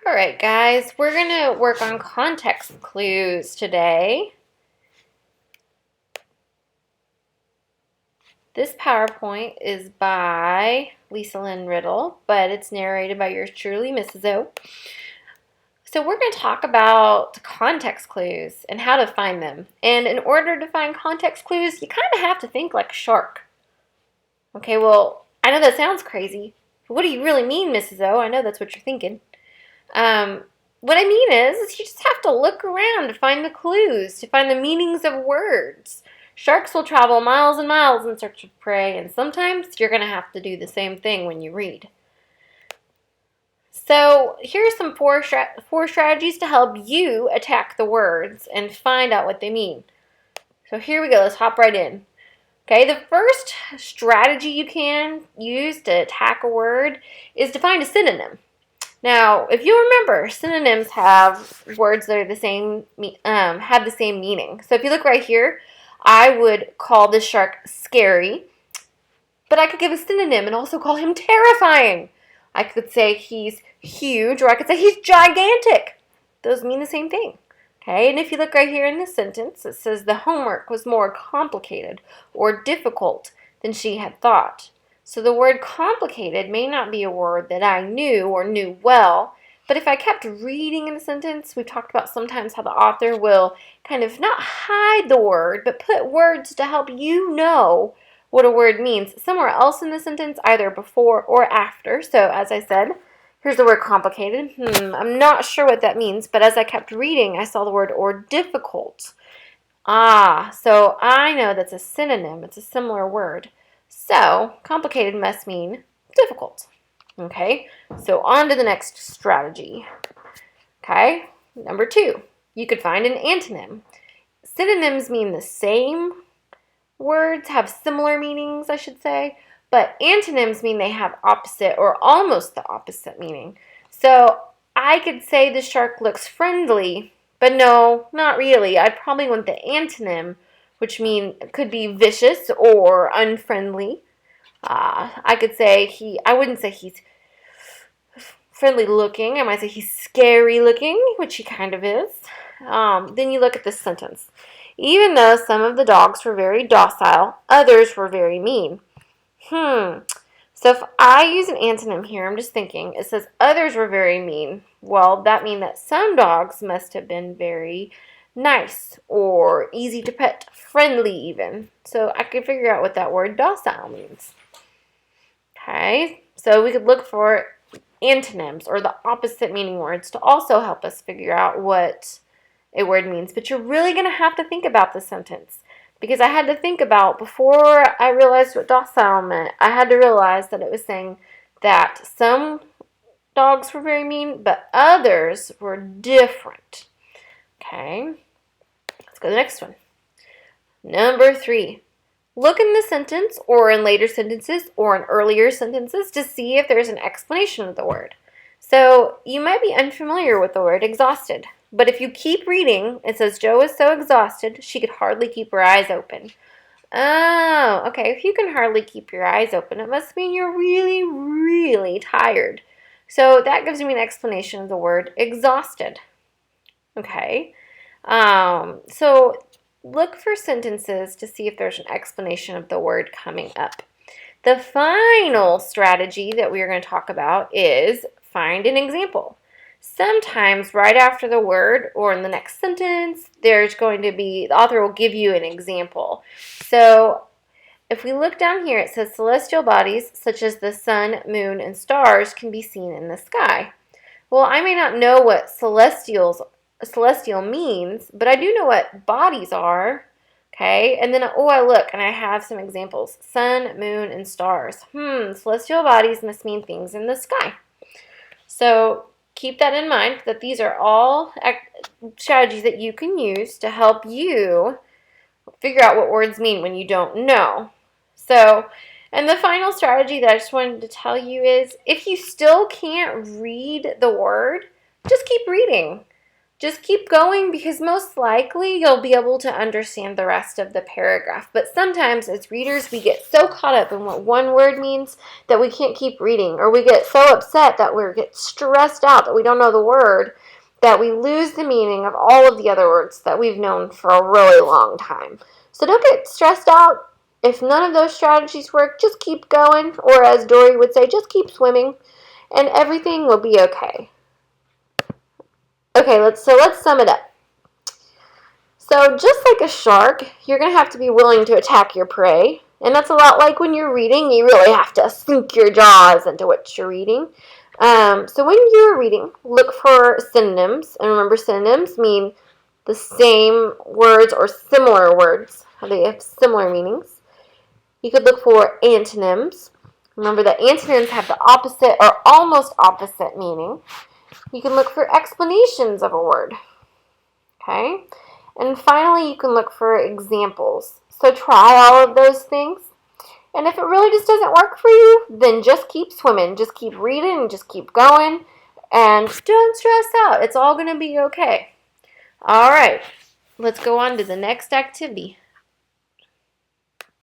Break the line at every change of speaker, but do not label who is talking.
All right, guys, we're going to work on context clues today. This PowerPoint is by Lisa Lynn Riddle, but it's narrated by yours truly, Mrs. O. So we're going to talk about context clues and how to find them. And in order to find context clues, you kind of have to think like a shark. Okay, well, I know that sounds crazy. But what do you really mean, Mrs. O? I know that's what you're thinking. What I mean is you just have to look around to find the clues, to find the meanings of words. Sharks will travel miles and miles in search of prey, and sometimes you're going to have to do the same thing when you read. So here are some four strategies to help you attack the words and find out what they mean. So here we go. Let's hop right in. Okay, the first strategy you can use to attack a word is to find a synonym. Now, if you remember, synonyms have words that are the same, have the same meaning. So if you look right here, I would call this shark scary, but I could give a synonym and also call him terrifying. I could say he's huge, or I could say he's gigantic. Those mean the same thing. Okay, and if you look right here in this sentence, it says the homework was more complicated or difficult than she had thought. So the word complicated may not be a word that I knew or knew well, but if I kept reading in the sentence, we've talked about sometimes how the author will kind of not hide the word, but put words to help you know what a word means somewhere else in the sentence, either before or after. So as I said, here's the word complicated. I'm not sure what that means, but as I kept reading, I saw the word or difficult. So I know that's a synonym. It's a similar word. So, complicated must mean difficult. Okay, so on to the next strategy. Okay, number 2, you could find an antonym. Synonyms mean the same. Words have similar meanings, I should say, but antonyms mean they have opposite or almost the opposite meaning. So, I could say the shark looks friendly, but no, not really. I'd probably want the antonym, which could be vicious or unfriendly. I could say I wouldn't say he's friendly looking. I might say he's scary looking, which he kind of is. Then you look at this sentence. Even though some of the dogs were very docile, others were very mean. So if I use an antonym here, I'm just thinking, it says others were very mean. Well, that means that some dogs must have been very nice or easy to pet, friendly even. So I could figure out what that word docile means. Okay, so we could look for antonyms or the opposite meaning words to also help us figure out what a word means. But you're really going to have to think about the sentence, because I had to think about, before I realized what docile meant, I had to realize that it was saying that some dogs were very mean, but others were different. Okay, let's go to the next one. Number 3. Look in the sentence or in later sentences or in earlier sentences to see if there's an explanation of the word. So you might be unfamiliar with the word exhausted, but if you keep reading, it says Joe was so exhausted she could hardly keep her eyes open. Oh, okay, if you can hardly keep your eyes open, it must mean you're really, really tired. So that gives me an explanation of the word exhausted. Okay, so look for sentences to see if there's an explanation of the word coming up. The final strategy that we are going to talk about is find an example. Sometimes right after the word or in the next sentence, there's going to be, the author will give you an example. So if we look down here, it says celestial bodies such as the sun, moon, and stars can be seen in the sky. Well, I may not know what celestial means, but I do know what bodies are. Okay, and then, I look, and I have some examples. Sun, moon, and stars. Celestial bodies must mean things in the sky. So keep that in mind, that these are all strategies that you can use to help you figure out what words mean when you don't know. So, and the final strategy that I just wanted to tell you is, if you still can't read the word, just keep reading. just keep going because most likely you'll be able to understand the rest of the paragraph. But sometimes as readers, we get so caught up in what one word means that we can't keep reading, or we get so upset that we get stressed out that we don't know the word, that we lose the meaning of all of the other words that we've known for a really long time. So don't get stressed out. If none of those strategies work, just keep going, or as Dory would say, just keep swimming, and everything will be okay. Okay, let's sum it up. So just like a shark, you're going to have to be willing to attack your prey. And that's a lot like when you're reading. You really have to sink your jaws into what you're reading. So when you're reading, look for synonyms. And remember, synonyms mean the same words or similar words. They have similar meanings. You could look for antonyms. Remember that antonyms have the opposite or almost opposite meaning. You can look for explanations of a word. Okay? And finally, you can look for examples. So try all of those things. And if it really just doesn't work for you, then just keep swimming. Just keep reading and just keep going. And don't stress out. It's all going to be okay. All right. Let's go on to the next activity.